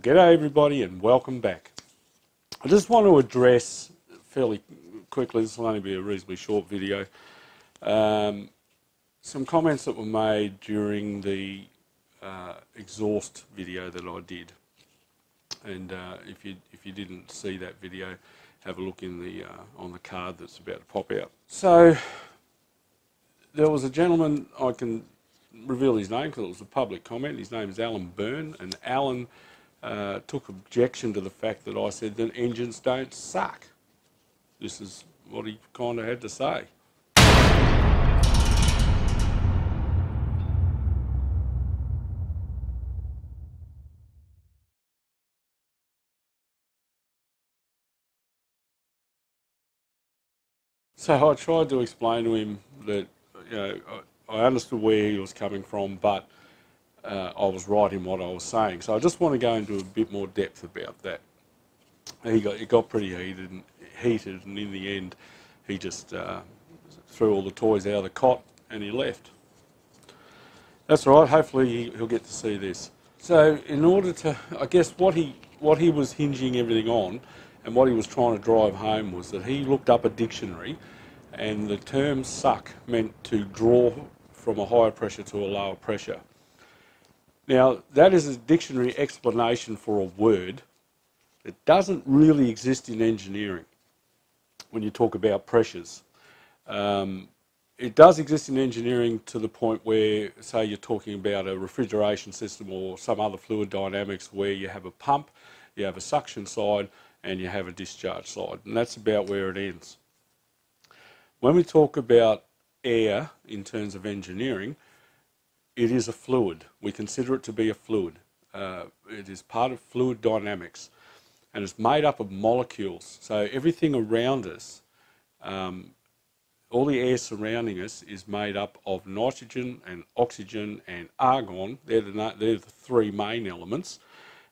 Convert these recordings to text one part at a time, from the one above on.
G'day everybody and welcome back. I just want to address fairly quickly, this will only be a reasonably short video, some comments that were made during the exhaust video that I did. And if you didn't see that video, have a look in the on the card that's about to pop out. So there was a gentleman, I can reveal his name because it was a public comment. His name is Alan Byrne, and Alan took objection to the fact that I said that engines don't suck. This is what he kind of had to say. So I tried to explain to him that, you know, I understood where he was coming from, but I was right in what I was saying. So I just want to go into a bit more depth about that. It got pretty heated, and in the end, he just threw all the toys out of the cot and he left. That's all right. Hopefully he'll get to see this. So in order to, I guess what he was hinging everything on, and what he was trying to drive home, was that he looked up a dictionary, and the term suck meant to draw from a higher pressure to a lower pressure. Now, that is a dictionary explanation for a word that doesn't really exist in engineering when you talk about pressures. It does exist in engineering to the point where, say, you're talking about a refrigeration system or some other fluid dynamics where you have a pump, you have a suction side, and you have a discharge side, and that's about where it ends. When we talk about air in terms of engineering, it is a fluid. We consider it to be a fluid. It is part of fluid dynamics, and it's made up of molecules. So everything around us, all the air surrounding us, is made up of nitrogen and oxygen and argon. They're the three main elements,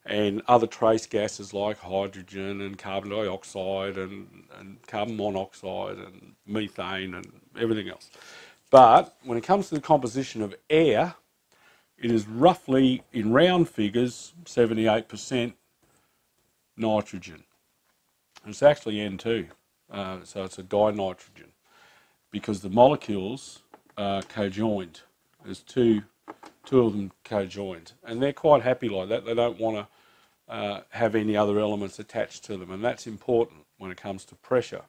and other trace gases like hydrogen and carbon dioxide and carbon monoxide and methane and everything else. But when it comes to the composition of air, it is roughly, in round figures, 78% nitrogen. And it's actually N2, so it's a dinitrogen, because the molecules are cojoined. There's two of them cojoined, and they're quite happy like that. They don't want to have any other elements attached to them, and that's important when it comes to pressure.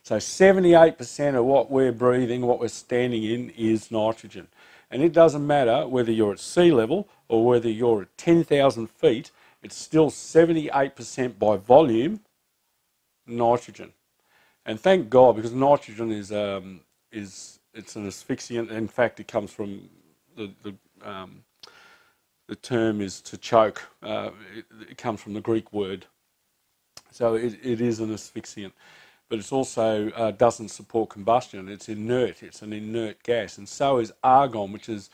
So 78% of what we're breathing, what we're standing in, is nitrogen. And it doesn't matter whether you're at sea level or whether you're at 10,000 feet, it's still 78% by volume nitrogen. And thank God, because nitrogen is it's an asphyxiant. In fact, it comes from the term is to choke. It comes from the Greek word. So it is an asphyxiant. But it also doesn't support combustion. It's inert. It's an inert gas. And so is argon, which is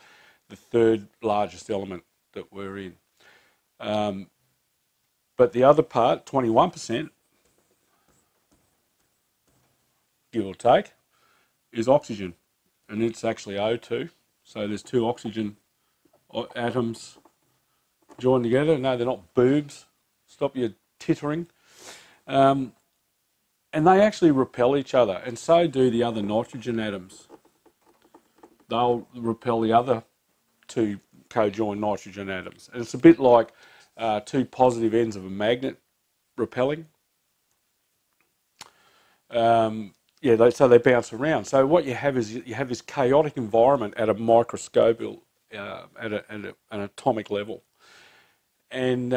the third largest element that we're in. But the other part, 21%, give or take, is oxygen. And it's actually O2. So there's two oxygen atoms joined together. No, they're not boobs. Stop your tittering. And they actually repel each other, and so do the other nitrogen atoms. They'll repel the other two co-joined nitrogen atoms. And it's a bit like two positive ends of a magnet repelling. Yeah, so they bounce around. So what you have is you have this chaotic environment at a microscopic, at an atomic level. And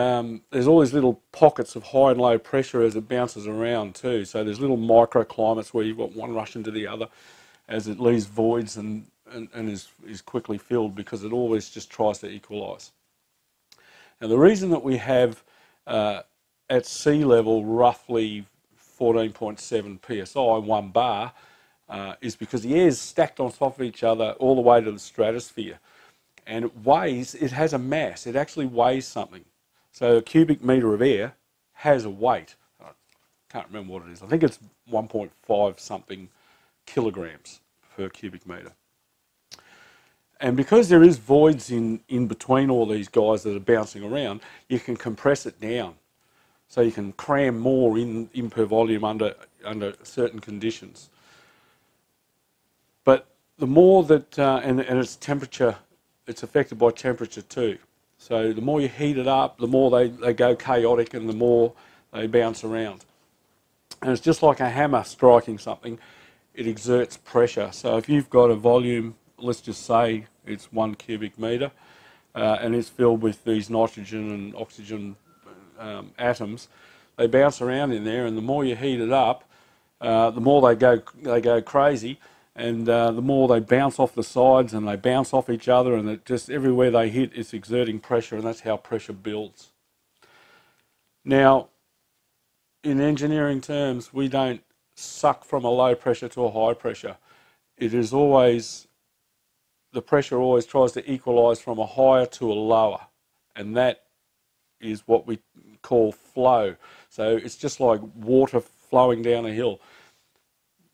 there's all these little pockets of high and low pressure as it bounces around too. So there's little microclimates where you've got one rush into the other as it leaves voids and is quickly filled, because it always just tries to equalise. Now the reason that we have at sea level roughly 14.7 psi, 1 bar, is because the air is stacked on top of each other all the way to the stratosphere. And it weighs, it has a mass, it actually weighs something. So a cubic metre of air has a weight. I can't remember what it is. I think it's 1.5 something kilograms per cubic metre. And because there is voids in between all these guys that are bouncing around, you can compress it down. So you can cram more in per volume under certain conditions. But the more that, and it's temperature, it's affected by temperature too. So the more you heat it up, the more they go chaotic and the more they bounce around. And it's just like a hammer striking something, it exerts pressure. So if you've got a volume, let's just say it's 1 cubic metre, and it's filled with these nitrogen and oxygen atoms, they bounce around in there, and the more you heat it up, the more they go crazy, and the more they bounce off the sides and they bounce off each other, and it just everywhere they hit, it's exerting pressure, and that's how pressure builds. Now, in engineering terms, we don't suck from a low pressure to a high pressure. It is always, the pressure always tries to equalise from a higher to a lower, and that is what we call flow. So it's just like water flowing down a hill.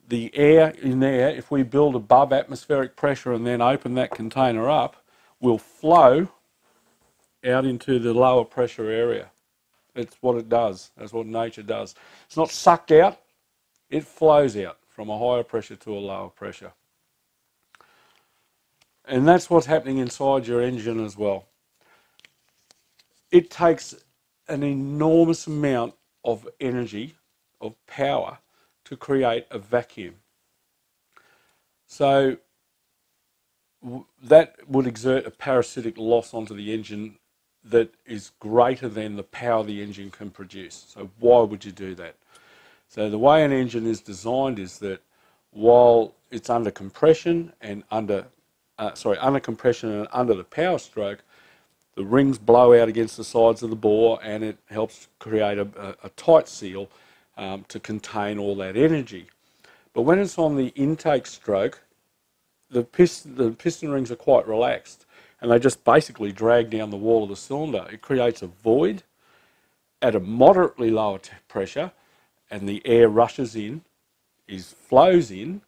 The air in there, if we build above atmospheric pressure and then open that container up, will flow out into the lower pressure area. It's what it does. That's what nature does. It's not sucked out, it flows out from a higher pressure to a lower pressure. And that's what's happening inside your engine as well. It takes an enormous amount of energy, of power, to create a vacuum. So that would exert a parasitic loss onto the engine that is greater than the power the engine can produce. So why would you do that? So the way an engine is designed is that while it's under compression and under compression and under the power stroke, the rings blow out against the sides of the bore, and it helps create a tight seal to contain all that energy. But when it's on the intake stroke, the piston rings are quite relaxed, and they just basically drag down the wall of the cylinder. It creates a void at a moderately lower pressure, and the air rushes in, flows in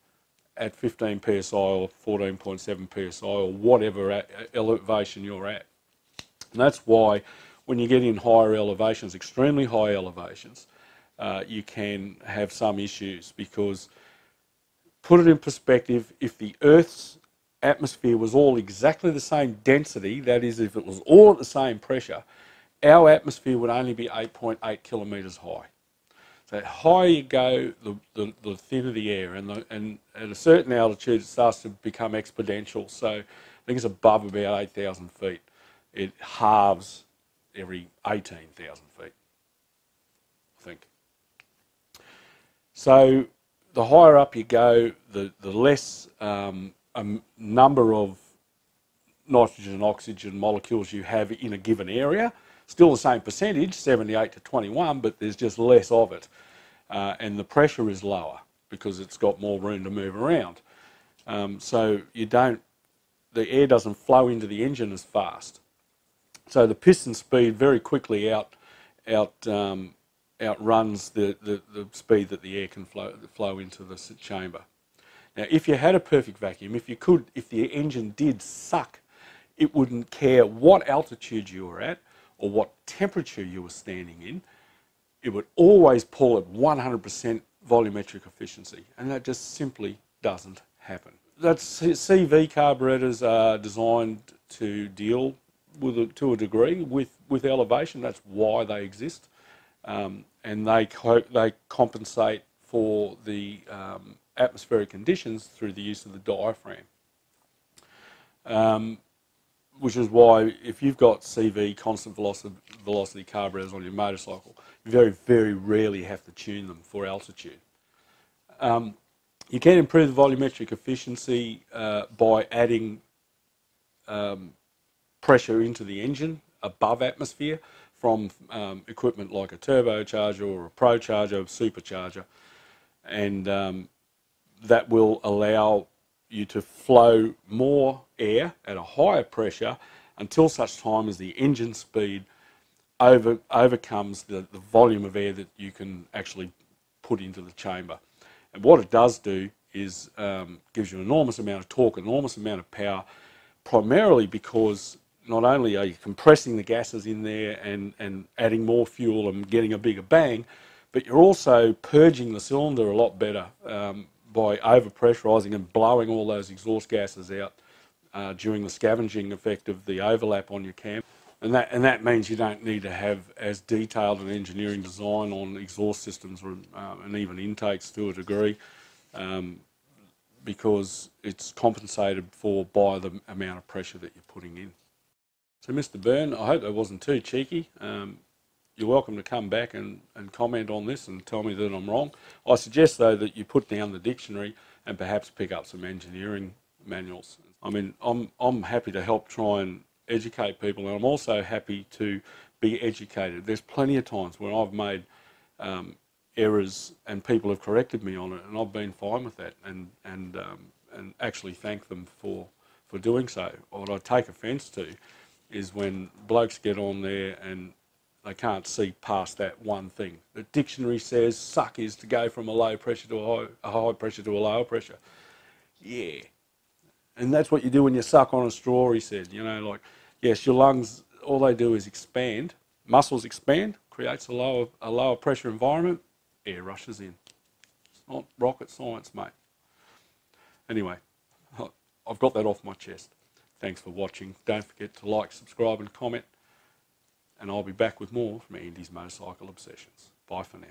at 15 psi or 14.7 psi or whatever elevation you're at. And that's why when you get in higher elevations, extremely high elevations, you can have some issues, because, put it in perspective, if the Earth's atmosphere was all exactly the same density, that is, if it was all at the same pressure, our atmosphere would only be 8.8 kilometres high. So the higher you go, the thinner the air, and at a certain altitude it starts to become exponential. So I think it's above about 8,000 feet. It halves every 18,000 feet, I think. So the higher up you go, the less number of nitrogen and oxygen molecules you have in a given area. Still the same percentage, 78 to 21, but there's just less of it. And the pressure is lower because it's got more room to move around. So the air doesn't flow into the engine as fast. So the piston speed very quickly outruns the speed that the air can flow into the chamber. Now, if you had a perfect vacuum, if the engine did suck, it wouldn't care what altitude you were at or what temperature you were standing in. It would always pull at 100% volumetric efficiency, and that just simply doesn't happen. CV carburetors are designed to deal to a degree with elevation. That's why they exist, and they compensate for the atmospheric conditions through the use of the diaphragm. Which is why if you've got CV, constant velocity carburetors on your motorcycle, you very, very rarely have to tune them for altitude. You can improve the volumetric efficiency by adding pressure into the engine above atmosphere from equipment like a turbocharger or a procharger, a supercharger, and that will allow you to flow more air at a higher pressure until such time as the engine speed overcomes the volume of air that you can actually put into the chamber. And what it does do is gives you an enormous amount of torque, an enormous amount of power, primarily because not only are you compressing the gases in there and adding more fuel and getting a bigger bang, but you're also purging the cylinder a lot better by over-pressurising and blowing all those exhaust gases out during the scavenging effect of the overlap on your cam. And that means you don't need to have as detailed an engineering design on exhaust systems or, and even intakes to a degree, because it's compensated for by the amount of pressure that you're putting in. So Mr. Byrne, I hope that wasn't too cheeky. You're welcome to come back and comment on this and tell me that I'm wrong. I suggest though that you put down the dictionary and perhaps pick up some engineering manuals. I mean, I'm happy to help try and educate people, and I'm also happy to be educated. There's plenty of times when I've made errors and people have corrected me on it, and I've been fine with that, and actually thank them for doing so. What I take offence to is when blokes get on there and they can't see past that one thing. The dictionary says suck is to go from a low pressure to a high pressure to a lower pressure. Yeah. And that's what you do when you suck on a straw, he said. You know, like, yes, your lungs, all they do is expand. Muscles expand, creates a lower pressure environment, air rushes in. It's not rocket science, mate. Anyway, I've got that off my chest. Thanks for watching. Don't forget to like, subscribe and comment. And I'll be back with more from Andy's Motorcycle Obsessions. Bye for now.